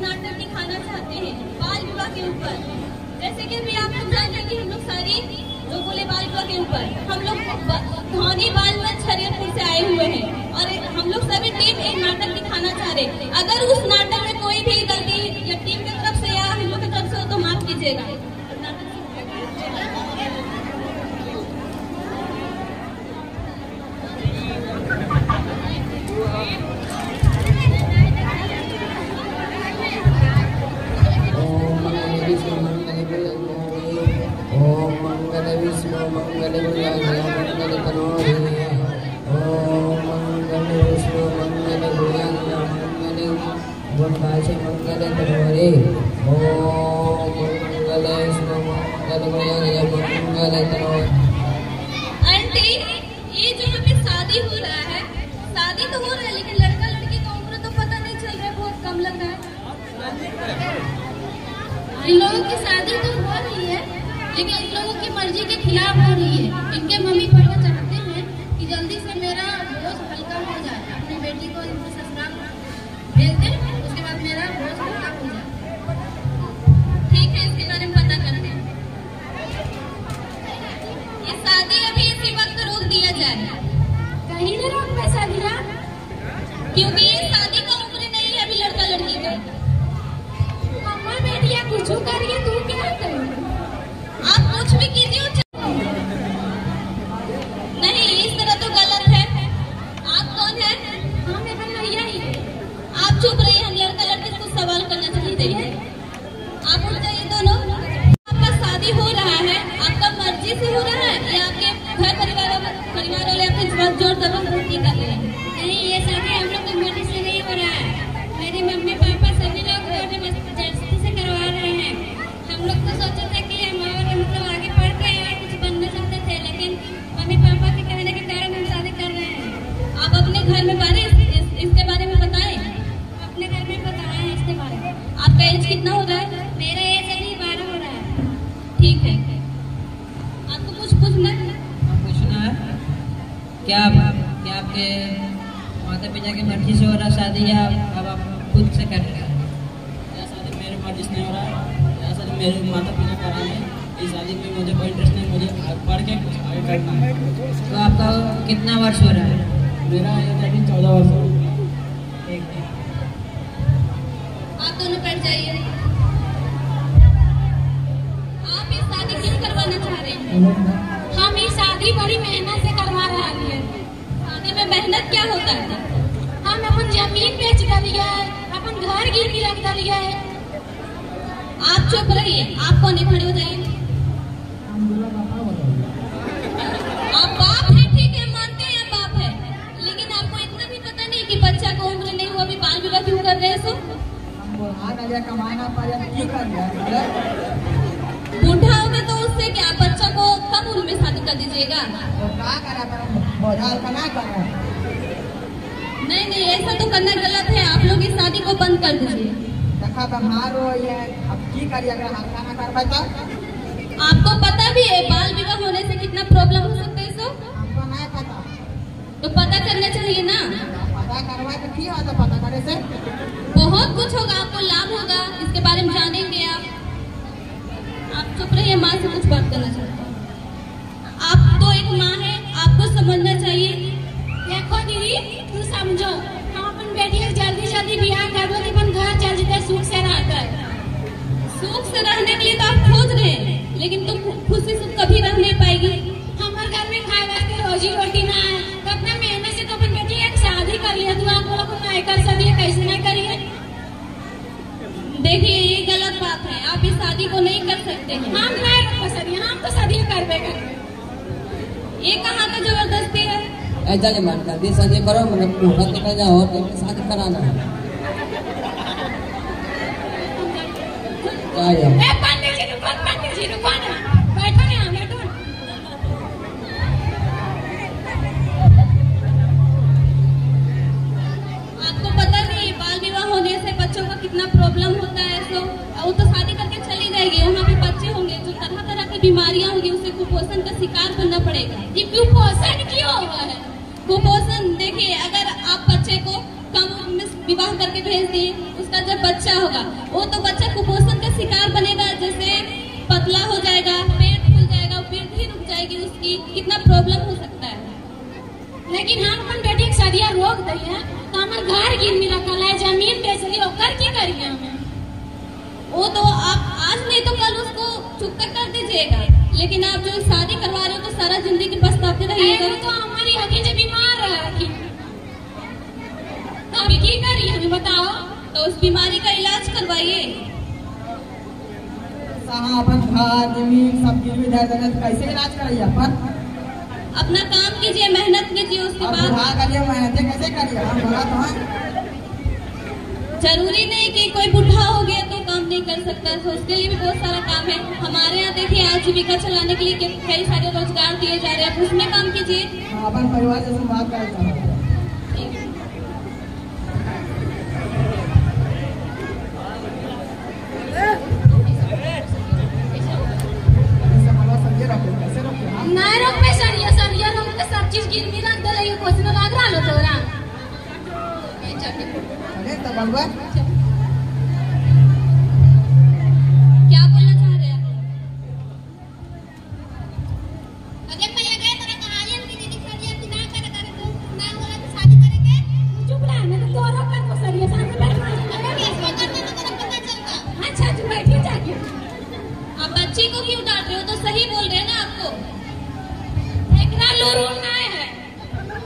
नाटक दिखाना चाहते हैं बाल विवाह के ऊपर। जैसे कि अभी आप लोग जान कि हम लोग सारी जो बोले बाल विवाह के ऊपर, हम लोग धौनी बालमंच छरियतपुर से आए हुए हैं और हम लोग सभी टीम एक नाटक दिखाना चाह रहे। अगर उस नाटक में कोई भी गलती या टीम की तरफ से या हम लोग की तरफ से हो तो माफ कीजिएगा। आंटी, ये जो अभी शादी हो रहा है, शादी तो हो रहा है लेकिन लड़का लड़की का उम्र तो पता नहीं चल रहा है, बहुत कम लग रहा है। इन लोगों की शादी तो हो रही है लेकिन इन लोगों की मर्जी के खिलाफ हो रही है। इनके मम्मी पापा चाहते हैं कि जल्दी से मेरा बोझ हल्का हो जाए, अपनी बेटी को इनके ससुराल भेज दें, उसके बाद मेरा बोझ हल्का हो जाए। ठीक है, इसके बारे में पता करते हैं। ये शादी अभी इसी वक्त रोक दिया जाए। कहीं ना रोक पैसा दिया, क्योंकि ये शादी का उम्र नहीं है अभी लड़का लड़की का। अम्मा बेटिया कुछ करिए, तू क्या करोगे? आप कुछ भी कीजिए नहीं, इस तरह तो गलत है। आप कौन है? हाँ, मैं भैया ही। आप चुप रहिए, हम लड़का लड़की को सवाल करना चाहिए। आप उठ जाइए दोनों। आपका शादी हो रहा है, आपका मर्जी से हो रहा है या आपके घर परिवार वाले आपके जोर जबरदस्ती कर रहे हैं? नहीं, ये शादी हम लोग की मर्जी से नहीं हो रहा है। मेरी मम्मी पापा सभी लोग जबरदस्ती से करवा रहे हैं। हम लोग तो सोचे थे कि हम मतलब आगे पढ़ के कुछ बनना चाहते थे, लेकिन मम्मी पापा के कहने के कारण हम शादी कर रहे हैं। आप अपने घर में इसके बारे में बताएं। अपने घर में बताया है इसके बारे में। आपका एज कितना हो रहा है? मेरा एज अभी 12 हो रहा है। ठीक है, आपको कुछ पूछना है? पूछना है क्या आपके माता पिता की मर्जी से हो रहा शादी या अब आप खुद से कर रहे हैं? शादी मेरी मर्जी से नहीं हो रहा है, शादी मेरे माता पिता कर रहे हैं। इस शादी में मुझे कोई इंटरेस्ट नहीं, मुझे पढ़ के कुछ आगे करना है। तो आपका कितना वर्ष हो रहा है? मेरा एज अभी 14 वर्ष हो। आप दोनों बैठ जाइए। आप ये शादी क्यों करवाना चाह रहे हैं? हम ये शादी बड़ी मेहनत से करवा रहे हैं। शादी में मेहनत क्या होता है? हम अपन जमीन बेच दिया है, अपन घर गिरवी रख दिया है। आप चुप रहिए, आप कौन खड़े हो जाइए। आप बाप है, ठीक है, मानते हैं आप बाप है, लेकिन आपको इतना भी पता नहीं कि बच्चा को उम्र नहीं हुआ, अभी बाल विवाह क्यों कर रहे हैं? सो कमाना बूढ़ा होगा तो उससे क्या, बच्चा को कम उम्र में शादी कर दीजिएगा? नहीं, ऐसा तो करना गलत है। आप लोग इस शादी को बंद कर दीजिए। आपको पता भी है बाल विवाह होने से कितना प्रॉब्लम हो सकता है? सो तो पता करना चाहिए ना। बहुत कुछ होगा, आपको लाभ होगा, इसके बारे में जानेंगे आप चुप रहिए। माँ से कुछ बात करना चाहते हैं। आप तो एक माँ है, आपको समझना चाहिए। देखो दीदी, तू समझो, हम अपन बेटी को जल्दी ब्याह कर दो, अपन घर चल जाते सुख से रहकर। सुख से रहने के लिए तो आप खोज रहे हैं, लेकिन तुम खुशी से कभी रह नहीं पाएगी। हमारे घर में खाए वास्ते रोजी रोटी ना है, तो अपना मेहनत से तो अपन बेटी एक शादी कर लिया। तू आप लोगों को नहीं कर सकती, कैसे नहीं करिए? देखिए, ये गलत बात है, आप इस शादी को नहीं कर सकते हैं। हम नहीं कर सकते, हम तो शादी करवे करेंगे। ये कहाँ का जबरदस्ती है? ऐसा नहीं मानता, शादी करो, मतलब मुहूर्त निकल जाओ तो शादी कराना है। पंडित जी रुको ना, बैठो ना, बैठो। आपको पता नहीं बाल विवाह होने से बच्चों का कितना प्रॉब्लम होता है? सो वो तो शादी करके चली जाएगी, वहाँ पे बच्चे होंगे जो तरह तरह की बीमारियां होगी, उसे कुपोषण का शिकार बनना पड़ेगा। ये कुपोषण क्यों हुआ है? कुपोषण देखिए, अगर आप बच्चे को कम उम्र में विवाह करके भेज दिए, उसका उसका जब बच्चा होगा वो तो बच्चा कुपोषण का शिकार बनेगा, जैसे पतला हो जाएगा, पेट फूल जाएगा, वृद्धि रुक जाएगी उसकी, कितना प्रॉब्लम हो सकता है। लेकिन हम अपन बेटी की शादियां रोक दिए तो हमारे घर गिरवी रखल है, जमीन बेच ली, ओकर की करिए हमें? वो तो आप आज नहीं तो कल उसको चुकता कर दीजिएगा, लेकिन आप जो शादी करवा रहे हो तो सारा जिंदगी पछताते रहिएगा। तो हमारी हकी जो बीमार रही तो अभी की करिए हमें बताओ? तो उस बीमारी का इलाज करवाइए। अपन घर जमीन सब गिरवी धर देना तो कैसे इलाज कराइए? अपन अपना काम कीजिए, मेहनत कीजिए, उसके बाद मेहनत कैसे करिए? हम बोला तो जरूरी नहीं कि कोई बुढ़ा हो गया तो काम नहीं कर सकता, तो उसके लिए भी बहुत सारा काम है। हमारे यहाँ देखिए आजीविका चलाने के लिए कई सारे रोजगार दिए जा रहे हैं, उसमें काम कीजिए। अपन परिवार से बात करते हैं। नहीं रोक पे सरिया सरिया रोक के सब चीज गिरवी रख दे रही, कुछ न लाग रहा लो तोरा। अरे तो बलवा क्या बोलना चाह रहे हैं? अगर मैं गए तो कहानी की दीदी सरिया बिना करे तो ना होला तो शादी करेंगे। चुप रह, मैं तो तोरा पर को सरिया साथ में बैठ अगर कैसे करते तो तेरा पता चलता। अच्छा तू बैठी जाके। आप बच्ची को क्यों डांट रहे हो? तो सही बोल रहे हैं ना आपको। एकरा लूरू नहीं है।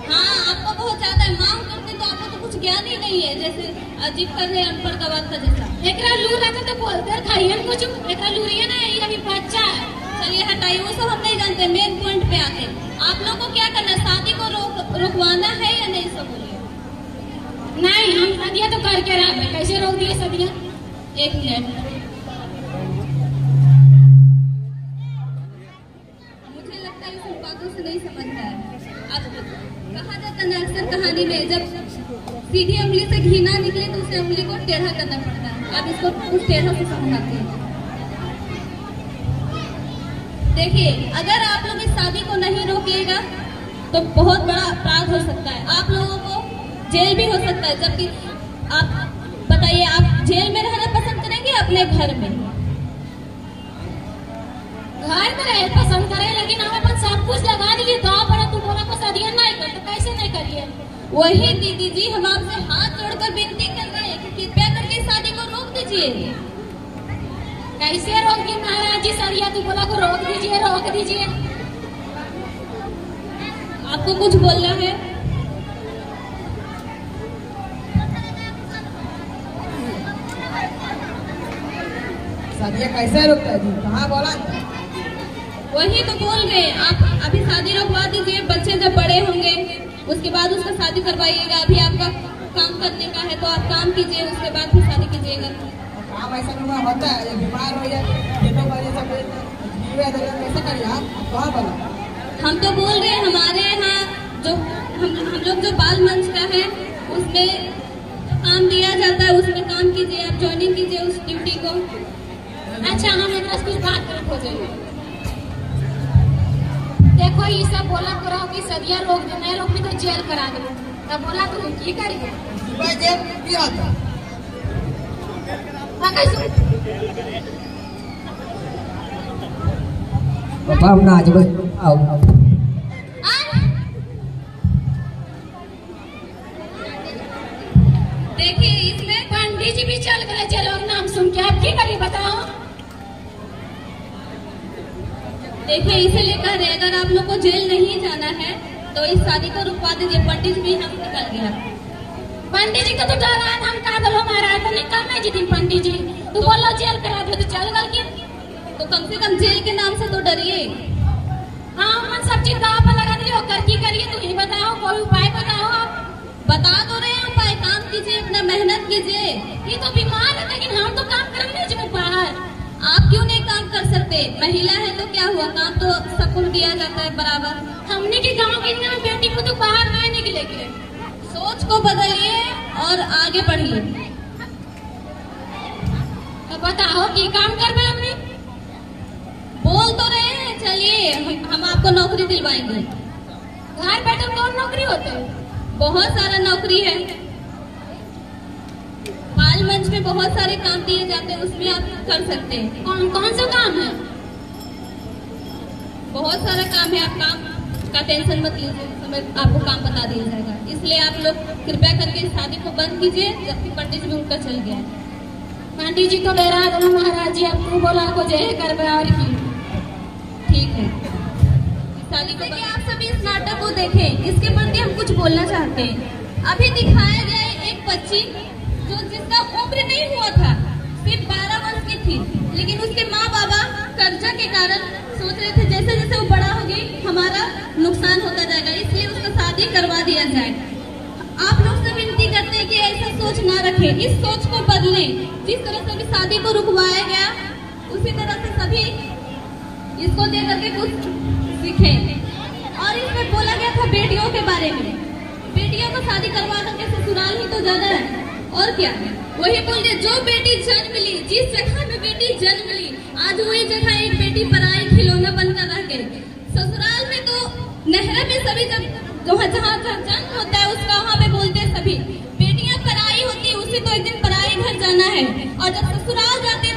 हाँ आपको बहुत ज्यादा मांग करते तो आपको तो कुछ ज्ञान ही नहीं है, जैसे अजीब कर रहे हैं अनपढ़ गवार का जैसा। एकरा लूर रहता तो बोलते खाइए कुछ, एकरा लूरिया ना ये अभी बच्चा है। चलिए हटाइए, वो सब हम नहीं जानते, मेन पॉइंट पे आते हैं। आप लोगों को क्या करना है, शादी को रुकवाना है या नहीं? सब बोलिए। नहीं हम शादियां तो करके रह, कैसे रोक दिए शादियां? एक मिनट, मुझे लगता है इस बातों से नहीं समझता है। अब कहा जाता है ना अक्सर कहानी में, जब सीधी उंगली से घी ना निकले तो उसे उंगली को टेढ़ा करना पड़ता है। अब इसको कुछ टेढ़ा से समझाते हैं। देखिए अगर आप लोग इस शादी को नहीं रोकिएगा तो बहुत बड़ा अपराध हो सकता है, आप लोगों को जेल भी हो सकता है। जबकि आप बताइए, आप जेल में रहना पसंद करेंगे अपने घर में? घर में रहे पसंद करे, लेकिन हम अपन सब कुछ लगा दिए तो बड़ा तुम बोला को शादियां नहीं कर तो कैसे नहीं करिए? वही दीदी जी हम आपसे हाथ जोड़कर विनती कर रहे हैं कि कृपया करके शादी को रोक दीजिए। कैसे रोकी महाराज जी? सरिया तू बोला को रोक दीजिए, रोक दीजिए। आपको कुछ बोलना है? शादियां कैसे रुकता है जी? कहाँ बोला? वही तो बोल रहे हैं, आप अभी शादी रोकवा दीजिए, बच्चे जब बड़े होंगे उसके बाद उसका शादी करवाइएगा। अभी आपका काम करने का है तो आप काम कीजिए, उसके बाद फिर शादी कीजिएगा। काम ऐसा में होता है, ये बीमार हो जाए ये तो बड़ी सब कैसे करिए? आप कहाँ बोला? हम तो बोल रहे हैं हमारे यहाँ जो हम लोग जो बाल मंच का है उसमें काम दिया जाता है, उसमें काम कीजिए, आप ज्वाइनिंग कीजिए उस ड्यूटी को। अच्छा हम एक कुछ बात कर हो जाएगी। देखो ये सब बोला पूरा कि सदिया रोक दे, नहीं रोक भी तो जेल करा दे, तब बोला तो की करिए? जेल की आता पापा हम ना आज आओ देखिए इसमें पंडित जी भी चल गए जेल, नाम सुन के आप की करिए बताओ? देखिए इसीलिए कह रहे हैं अगर आप लोग को जेल नहीं जाना है तो इस शादी को रुकवा दीजिए। पंडित भी हम निकल गया। पंडित जी को तो डरा हम का दलो महाराज तो निकलने जी दिन पंडित जी तू बोलो जेल करा दो तो चल गल के, तो कम से कम जेल के नाम से तो डरिए। हाँ मन सब चीज दाव पर लगा दिए, कर की करिए तू ही बताओ, कोई उपाय बताओ। आप बता दो रहे हैं उपाय, काम कीजिए, अपना मेहनत कीजिए। ये तो बीमार है लेकिन हम तो काम करेंगे जी बाहर। आप क्यों नहीं काम कर सकते? महिला है तो क्या हुआ, काम तो सबको दिया जाता है बराबर। हमने के गांव की ना बेटी को तो बाहर नहीं निकलेगी। सोच को बदलिए और आगे बढ़िए। तो बताओ कि काम कर पाए हमने? बोल तो रहे हैं, चलिए हम आपको नौकरी दिलवाएंगे। घर बैठे कौन नौकरी होते है? बहुत सारा नौकरी है। बाल मंच में में बहुत सारे काम दिए जाते हैं, उसमें आप कर सकते हैं। कौन कौन सा काम है? बहुत सारा काम है, आप काम का टेंशन मत लीजिए, समय आपको काम बता दिया जाएगा। इसलिए आप लोग कृपया करके इस शादी को बंद कीजिए, जबकि पंडित जी भी उनका चल गया है। पंडित जी तो मेरा महाराज जी आपको बोला को जे कर और की ठीक है, शादी को आप सभी इस नाटक को देखें, इसके प्रति हम कुछ बोलना चाहते हैं। अभी दिखाया गया है एक बच्ची जो जिसका उम्र नहीं हुआ था, सिर्फ 12 वर्ष की थी, लेकिन उसके माँ बाबा कर्जा के कारण सोच रहे थे जैसे जैसे वो बड़ा होगी हमारा नुकसान होता जाएगा, इसलिए उसका शादी करवा दिया जाए। आप लोग से विनती करते हैं कि ऐसा सोच ना रखें, इस सोच को बदलें। जिस तरह से भी शादी को रुकवाया गया, उसी तरह से सभी इसको दे करके कुछ सीखें। और इसमें बोला गया था बेटियों के बारे में, बेटियों को शादी करवा करके ससुराल ही तो जाना है, और क्या। वही बोलिए, जो बेटी जन्म ली, जिस जगह में बेटी जन्म ली, आज वही जगह एक बेटी पराई खिलौना बनकर रह गई। ससुराल में तो नहर में सभी जहाँ जन्म होता है उसका वहाँ पे बोलते हैं सभी बेटियां पराई होती है, उसे तो एक दिन पराई घर जाना है। और जब ससुराल जाते